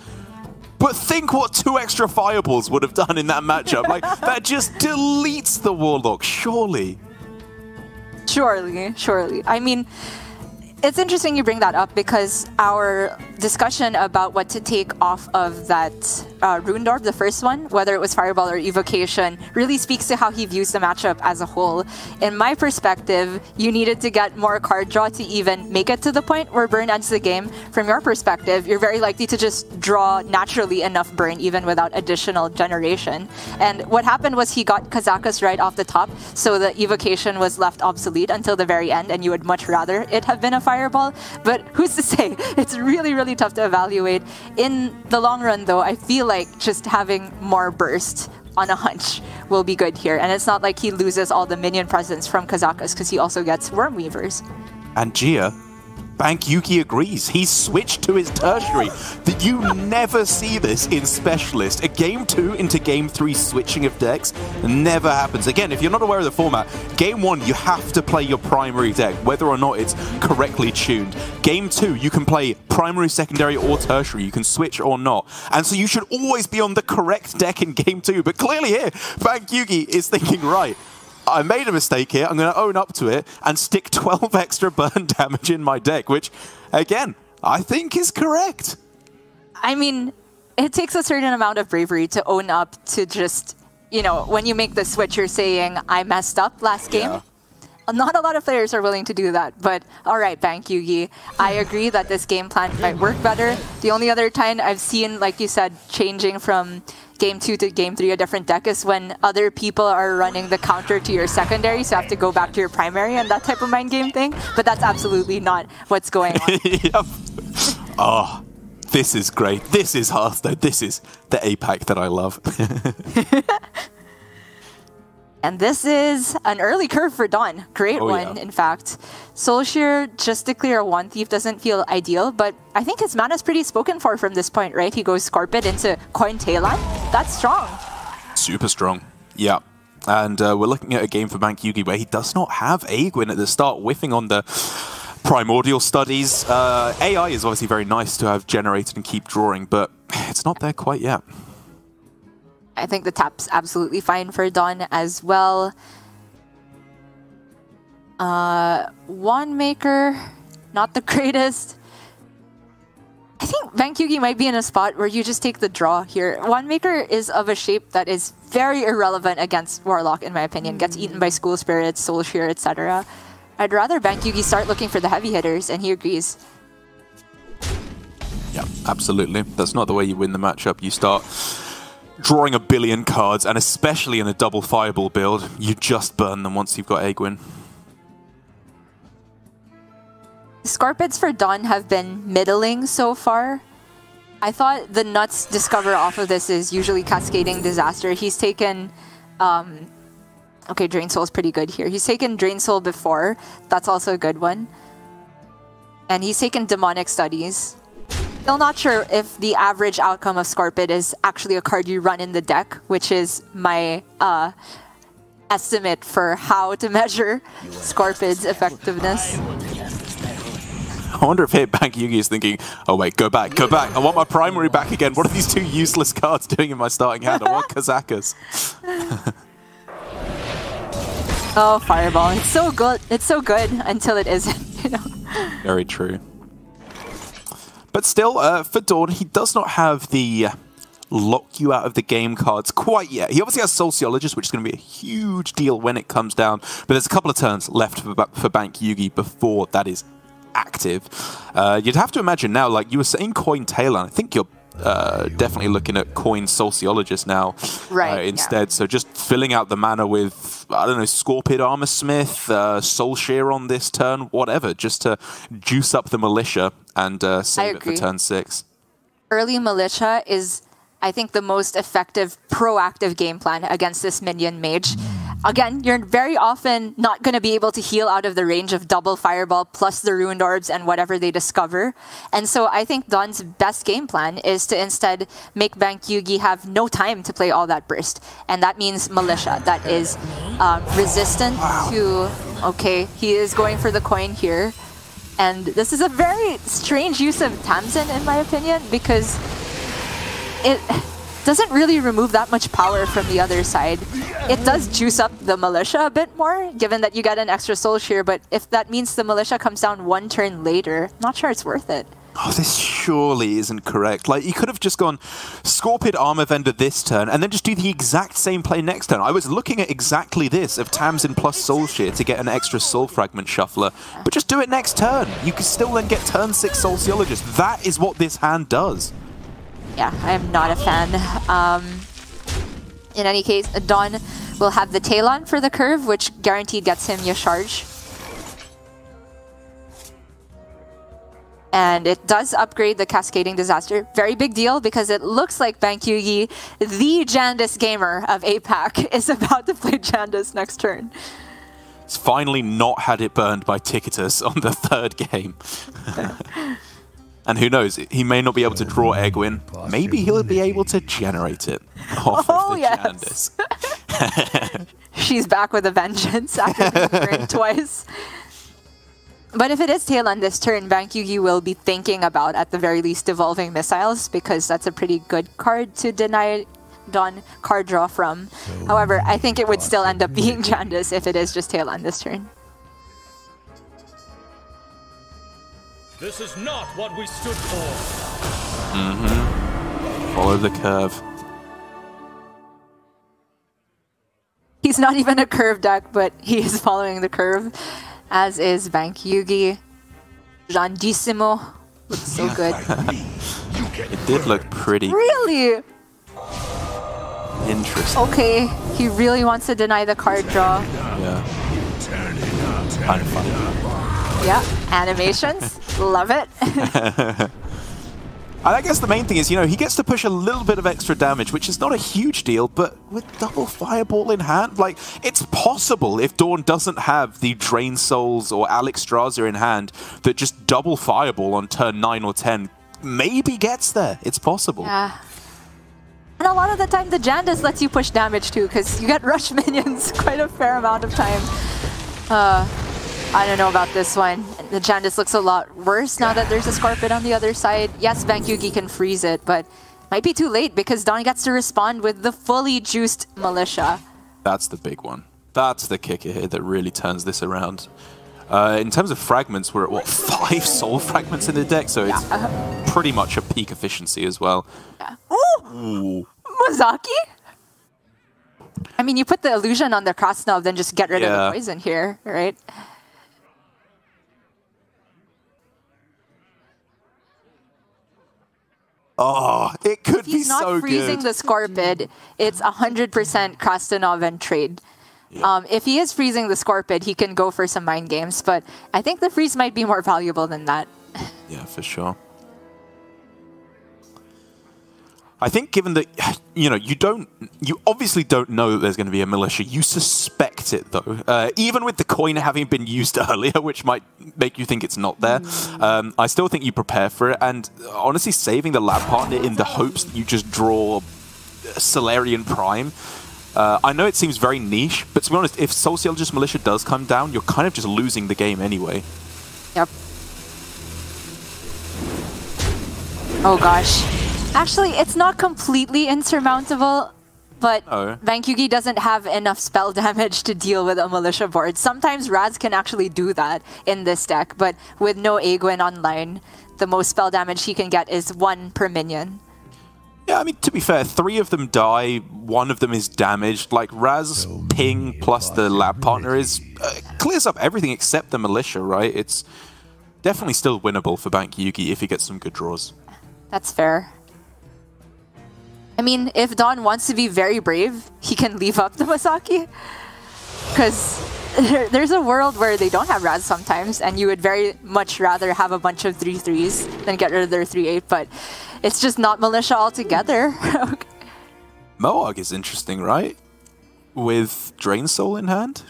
But think what 2 extra Fireballs would have done in that matchup. Like, that just deletes the Warlock, surely. Surely, surely. I mean, it's interesting you bring that up, because our discussion about what to take off of that Rune Orb, the first one, whether it was Fireball or Evocation, really speaks to how he views the matchup as a whole. In my perspective, you needed to get more card draw to even make it to the point where burn ends the game. From your perspective, you're very likely to just draw naturally enough burn even without additional generation. And what happened was he got Kazakus right off the top, so the Evocation was left obsolete until the very end, and you would much rather it have been a Fireball. But who's to say? It's really, really tough to evaluate. In the long run, though, I feel like just having more burst on a hunch will be good here. And it's not like he loses all the minion presence from Kazakus, because he also gets Wormweavers. And Gia, Bankyugi agrees. He's switched to his tertiary. You never see this in Specialist. A Game 2 into Game 3 switching of decks never happens. Again, if you're not aware of the format, Game 1, you have to play your primary deck, whether or not it's correctly tuned. Game 2, you can play primary, secondary, or tertiary. You can switch or not. And so you should always be on the correct deck in Game 2. But clearly here, Bankyugi is thinking, right, I made a mistake here. I'm going to own up to it and stick 12 extra burn damage in my deck, which, again, I think is correct. I mean, it takes a certain amount of bravery to own up to just, you know, when you make the switch, you're saying, I messed up last game. Yeah. Not a lot of players are willing to do that, but all right, Bankyugi. I agree that this game plan might work better. The only other time I've seen, like you said, changing from Game 2 to Game 3 a different deck is when other people are running the counter to your secondary, so you have to go back to your primary and that type of mind game thing, but that's absolutely not what's going on. Yep. Oh, this is great. This is Hearthstone. This is the APAC that I love. And this is an early curve for DawN. Great one, yeah. in fact. Soulshare just to clear a One Thief doesn't feel ideal, but I think his mana's pretty spoken for from this point, right? He goes Scorpid into Coin Talon. That's strong. Super strong. Yeah. And we're looking at a game for Bankyugi where he does not have Aegwin at the start, whiffing on the primordial studies. AI is obviously very nice to have generated and keep drawing, but it's not there quite yet. I think the tap's absolutely fine for DawN as well. Wand Maker, not the greatest. I think Bankyugi might be in a spot where you just take the draw here. Wand Maker is of a shape that is very irrelevant against Warlock, in my opinion. Gets eaten by School Spirits, Soul Shear, etc. I'd rather Bankyugi start looking for the heavy hitters, and he agrees. Yeah, absolutely. That's not the way you win the matchup. You start drawing a billion cards, and especially in a double fireball build, you just burn them once you've got Aegwin. Scorpids for DawN have been middling so far. I thought the nuts discover off of this is usually Cascading Disaster. He's taken... okay, Drain Soul is pretty good here. He's taken Drain Soul before. That's also a good one. And he's taken Demonic Studies. Still not sure if the average outcome of Scorpid is actually a card you run in the deck, which is my estimate for how to measure Scorpid's effectiveness. I wonder if Bankyugi is thinking, oh wait, go back, I want my primary back again. What are these two useless cards doing in my starting hand? I want Kazakas. Oh, Fireball. It's so good. It's so good until it isn't, you know. Very true. But still, for DawN, he does not have the lock you out of the game cards quite yet. He obviously has Sociologist, which is going to be a huge deal when it comes down. But there's a couple of turns left for Bankyugi before that is active. You'd have to imagine now, like you were saying, Coin Talon. I think you're definitely looking at Coin Sociologist now instead. Yeah. So just filling out the mana with, I don't know, Scorpid Armorsmith, Soul Shear on this turn, whatever, just to juice up the Militia and save it for turn 6. Early Militia is, I think, the most effective proactive game plan against this minion mage. Again, you're very often not going to be able to heal out of the range of double Fireball plus the Ruined Orbs and whatever they discover. And so I think DawN's best game plan is to instead make Bankyugi have no time to play all that burst. And that means Militia. That is resistant to... Okay, he is going for the coin here. And this is a very strange use of Tamsin, in my opinion, because it doesn't really remove that much power from the other side. It does juice up the Militia a bit more, given that you get an extra Soul Shear, but if that means the Militia comes down one turn later, not sure it's worth it. Oh, this surely isn't correct. Like, you could have just gone Scorpid Armor Vendor this turn and then just do the exact same play next turn. I was looking at exactly this of Tamsin plus Soul Shear to get an extra Soul Fragment Shuffler, but just do it next turn. You can still then get turn 6 Sociologist. That is what this hand does. Yeah, I am not a fan. In any case, DawN will have the Talon for the curve, which guaranteed gets him Yasharge. And it does upgrade the Cascading Disaster. Very big deal because it looks like Bankyugi, the Jandice gamer of APAC, is about to play Jandice next turn. He's finally not had it burned by Ticketus on the 3rd game. And who knows, he may not be able to draw Aegwin. Maybe he'll be able to generate it off of the Jandice. She's back with a vengeance after being burned twice. But if it is Talon this turn, Bankyugi will be thinking about, at the very least, Devolving Missiles, because that's a pretty good card to deny DawN card draw from. However, I think it would still end up being Jandice if it is just Tail this turn. This is not what we stood for. Follow the curve. He's not even a curve deck, but he is following the curve, as is Bankyugi. Grandissimo. Looks so good. It did look pretty. Really? Interesting. Okay, he really wants to deny the card draw. Yeah. Kind of funny. Yeah, animations. Love it. I guess the main thing is, you know, he gets to push a little bit of extra damage, which is not a huge deal, but with double Fireball in hand, like, it's possible if DawN doesn't have the Drain Souls or Alexstrasza in hand that just double Fireball on turn 9 or 10 maybe gets there. It's possible. Yeah. And a lot of the time, the Jandice lets you push damage too, because you get rush minions quite a fair amount of time. I don't know about this one. The Jandice looks a lot worse now that there's a Scorpion on the other side. Yes, Bankyugi can freeze it, but might be too late because DawN gets to respond with the fully juiced Militia. That's the big one. That's the kicker here that really turns this around. In terms of fragments, we're at, what, 5 soul fragments in the deck, so it's pretty much a peak efficiency as well. Yeah. Ooh! Mozaki? I mean, you put the illusion on the Krasnov, then just get rid of the poison here, right? Oh, it could be so good. He's not freezing the Scorpid. It's 100% Krastanov and trade. Yeah. If he is freezing the Scorpid, he can go for some mind games, but I think the freeze might be more valuable than that. Yeah, for sure. I think given that, you know, you obviously don't know that there's going to be a Militia. You suspect it, though. Even with the coin having been used earlier, which might make you think it's not there, I still think you prepare for it. And honestly, saving the lab partner in the hopes that you just draw Solarian Prime. I know it seems very niche, but to be honest, if Sociologist Militia does come down, you're kind of just losing the game anyway. Yep. Oh, gosh. Actually, it's not completely insurmountable, but Bankyugi doesn't have enough spell damage to deal with a Militia board. Sometimes Raz can actually do that in this deck, but with no Egwin online, the most spell damage he can get is 1 per minion. Yeah, I mean, to be fair, 3 of them die, 1 of them is damaged. Like, Raz, ping, plus the lab partner is clears up everything except the Militia, right? It's definitely still winnable for Bankyugi if he gets some good draws. That's fair. I mean, if DawN wants to be very brave, he can leave up the Masaki. Because there's a world where they don't have Raz sometimes, and you would very much rather have a bunch of 3/3s than get rid of their 3/8, but it's just not Militia altogether. Moog is interesting, right? With Drain Soul in hand?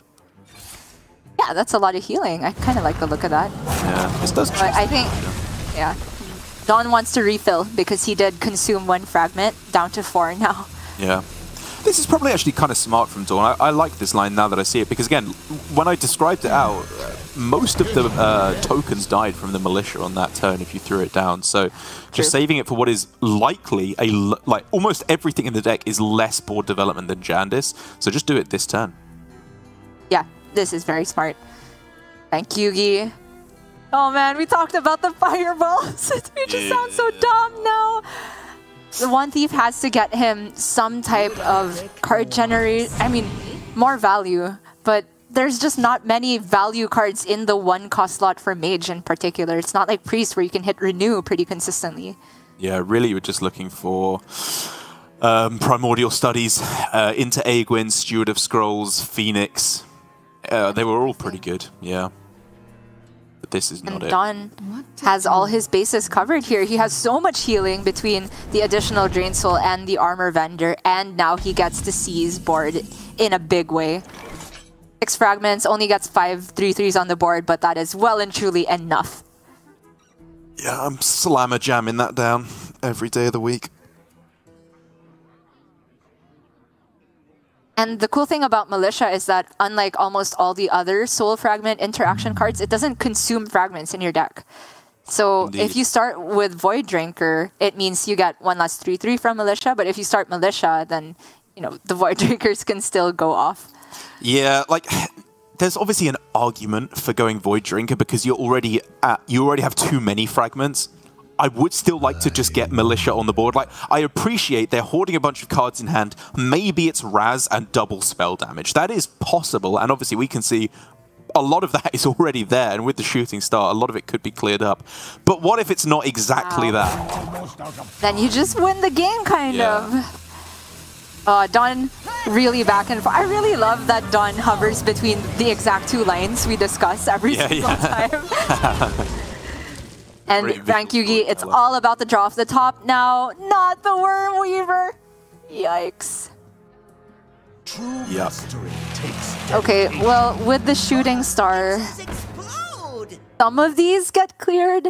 Yeah, that's a lot of healing. I kind of like the look of that. Yeah, this does. But I think, yeah. DawN wants to refill because he did consume 1 fragment, down to 4 now. Yeah. This is probably actually kind of smart from DawN. I like this line now that I see it, because again, when I described it out, most of the tokens died from the Militia on that turn if you threw it down. So just saving it for what is likely, like almost everything in the deck is less board development than Jandice, so just do it this turn. Yeah, this is very smart. Bankyugi. Oh man, we talked about the fireballs. We just sound so dumb now. The One Thief has to get him some type of card generate. I mean, more value, but there's just not many value cards in the 1-cost slot for Mage in particular. It's not like Priest where you can hit Renew pretty consistently. Yeah, really we're just looking for Primordial Studies, into Egwin, Steward of Scrolls, Phoenix. They were all pretty good, yeah. But this is not it. DawN has all his bases covered here. He has so much healing between the additional Drain Soul and the Armor Vendor, and now he gets to seize board in a big way. 6 fragments, only gets 5 3/3s on the board, but that is well and truly enough. Yeah, I'm slammer jamming that down every day of the week. And the cool thing about Militia is that, unlike almost all the other Soul Fragment interaction cards, it doesn't consume fragments in your deck. So Indeed. if you start with Void Drinker, it means you get 1 less 3/3 from Militia. But if you start Militia, then the Void Drinkers can still go off. Yeah, like there's obviously an argument for going Void Drinker because you already have too many fragments. I would still like to just get Militia on the board. Like, I appreciate they're hoarding a bunch of cards in hand. Maybe it's Raz and double spell damage. That is possible, and obviously we can see a lot of that is already there, and with the Shooting Star, a lot of it could be cleared up. But what if it's not exactly that? Then you just win the game, kind of. DawN really back and forth. I really love that DawN hovers between the exact 2 lines we discuss every single time. And Bankyugi, it's all about the draw off the top now, not the Worm Weaver. Yikes. Yep. Okay, well, with the Shooting Star, some of these get cleared.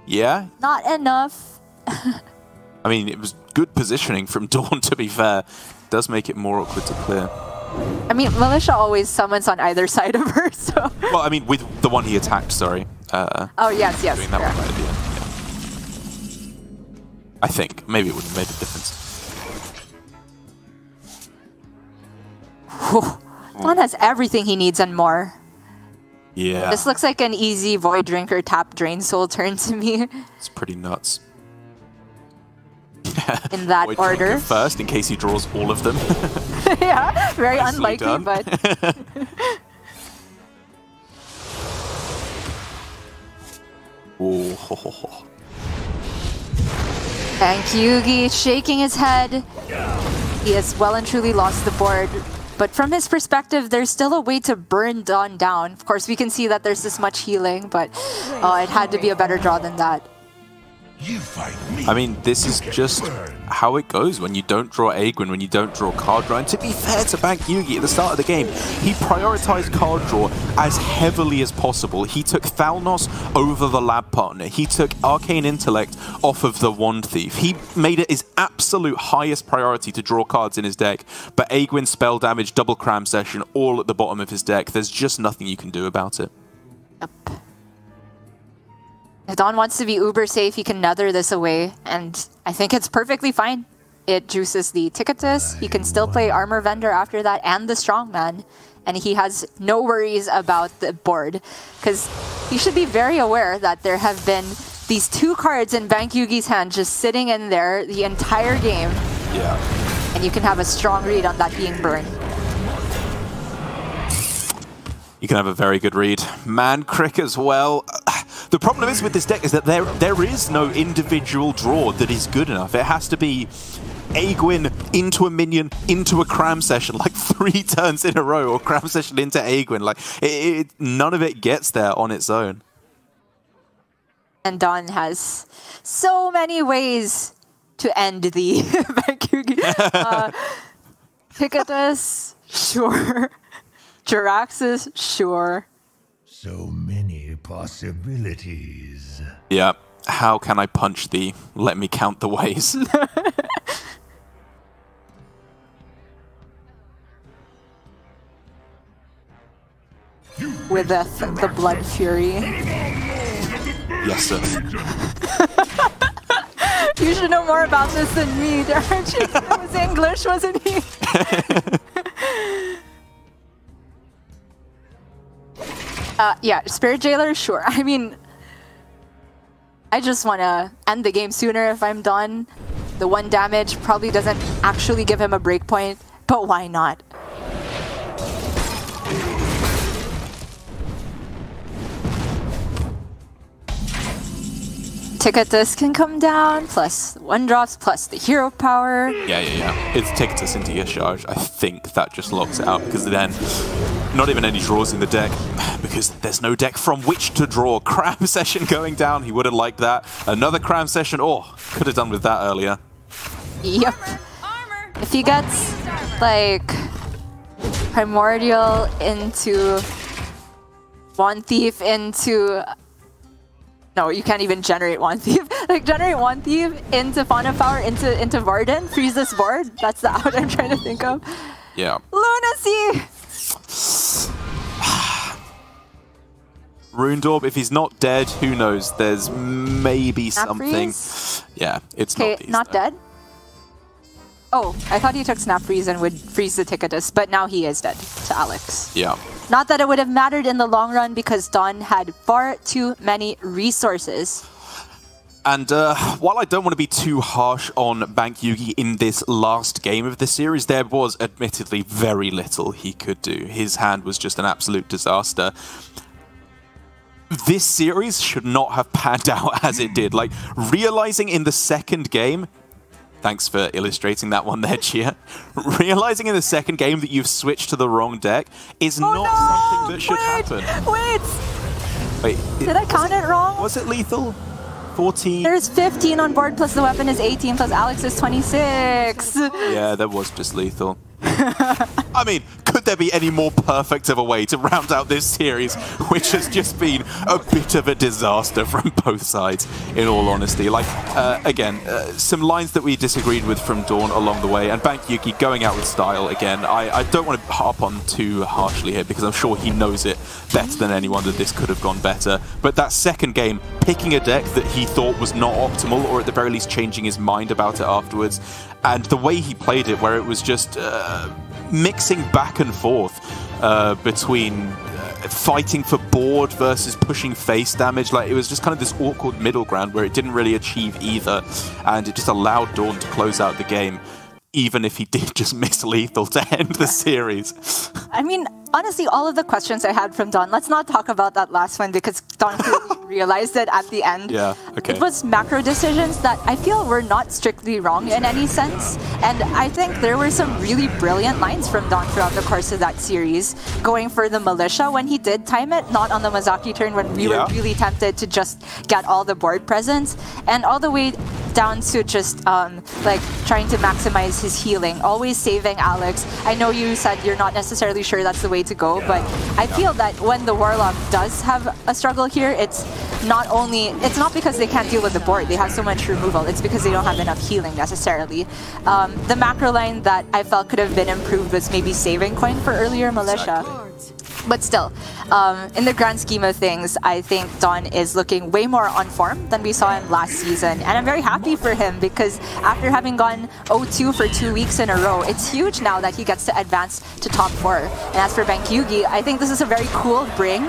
Yeah? Not enough. I mean, it was good positioning from DawN, to be fair. It does make it more awkward to clear. I mean, Militia always summons on either side of her, so... Well, I mean, with the one he attacked, sorry. Oh, yes. Doing that one right at the end, yeah. I think. Maybe it would have made a difference. DawN has everything he needs and more. Yeah. This looks like an easy Void Drinker tap Drain Soul turn to me. It's pretty nuts. In that Void order. Drinker first, in case he draws all of them. Yeah, very Nicely unlikely, done. but... Oh. Bankyugi shaking his head. He has well and truly lost the board. But from his perspective, there's still a way to burn DawN down. Of course, we can see that there's this much healing, but it had to be a better draw than that. I mean, this is just how it goes when you don't draw Aegwin, when you don't draw card draw. And to be fair to Bankyugi at the start of the game, he prioritized card draw as heavily as possible. He took Thalnos over the Lab Partner. He took Arcane Intellect off of the Wand Thief. He made it his absolute highest priority to draw cards in his deck. But Aegwin, Spell Damage, Double Cram Session, all at the bottom of his deck. There's just nothing you can do about it. Yep. If DawN wants to be uber safe, he can nether this away, and I think it's perfectly fine. It juices the Ticketus, he can still play Armor Vendor after that, and the Strongman, and he has no worries about the board, because he should be very aware that there have been these 2 cards in Bankyugi's hand just sitting in there the entire game. Yeah. And you can have a strong read on that being burned. You can have a very good read. Man-Crick as well. The problem is with this deck is that there is no individual draw that is good enough. It has to be Aegwin into a minion, into a Cram Session, like 3 turns in a row, or Cram Session into Aegwin. Like, none of it gets there on its own. And DawN has so many ways to end the Bankyugi. Ticketus, sure. Jiraxis, sure. So many possibilities. Yeah. How can I punch thee? Let me count the ways. With the Blood Fury. Yes, sir. You should know more about this than me, aren't you? It was English, wasn't he? Yeah, Spirit Jailer, sure. I mean, I just want to end the game sooner if I'm done. The 1 damage probably doesn't actually give him a breakpoint, but why not? Ticketus can come down, plus 1 drops, plus the hero power. Yeah. It's Ticketus into Yashaj. I think that just locks it out, because then not even any draws in the deck, because there's no deck from which to draw. Cram Session going down, he would have liked that. Another Cram Session, oh, could have done with that earlier. Yep. If he gets, like, Primordial into Wand Thief into... No, you can't even generate Wand Thief. Like, generate Wand Thief into Fauna Power into Varden, freeze this board. That's the out I'm trying to think of. Yeah. Lunacy! Ruined Orb. If he's not dead, who knows? There's maybe something. Yeah, it's not these, not dead? Oh, I thought he took Snap Freeze and would freeze the Ticketus, but now he is dead to Alex. Yeah. Not that it would have mattered in the long run because DawN had far too many resources. And while I don't want to be too harsh on Bankyugi in this last game of the series, there was admittedly very little he could do. His hand was just an absolute disaster. This series should not have panned out as it did. Like, realizing in the second game, thanks for illustrating that one there, Chia. Realizing in the second game that you've switched to the wrong deck is not something that should happen. Wait, did I count it wrong? Was it lethal? 14? There's 15 on board, plus the weapon is 18, plus Alex is 26. Yeah, that was just lethal. I mean, could there be any more perfect of a way to round out this series, which has just been a bit of a disaster from both sides, in all honesty? Like, again, some lines that we disagreed with from DawN along the way, and Bankyugi going out with style again. I don't want to harp on too harshly here, because I'm sure he knows it better than anyone that this could have gone better. But that second game, picking a deck that he thought was not optimal, or at the very least changing his mind about it afterwards, and the way he played it, where it was just mixing back and forth between fighting for board versus pushing face damage. Like, it was just kind of this awkward middle ground where it didn't really achieve either, and it just allowed DawN to close out the game, even if he did just miss lethal to end the series. I mean, honestly, all of the questions I had from DawN, let's not talk about that last one because DawN clearly realized it at the end. Yeah, okay. It was macro decisions that I feel were not strictly wrong in any sense. And I think there were some really brilliant lines from DawN throughout the course of that series. Going for the Militia when he did time it, not on the Mazaki turn when we were really tempted to just get all the board presence. And all the way down to just like trying to maximize his healing, always saving Alex. I know you said you're not necessarily sure that's the way to go, but I feel that when the Warlock does have a struggle here, it's not because they can't deal with the board, they have so much removal, it's because they don't have enough healing necessarily. The macro line that I felt could have been improved was maybe saving coin for earlier Militia. But still, in the grand scheme of things, I think DawN is looking way more on form than we saw him last season. And I'm very happy for him because after having gone 0-2 for 2 weeks in a row, it's huge now that he gets to advance to top 4. And as for Bankyugi, I think this is a very cool bring.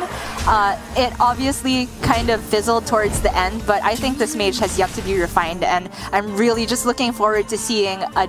It obviously kind of fizzled towards the end, but I think this mage has yet to be refined. And I'm really just looking forward to seeing a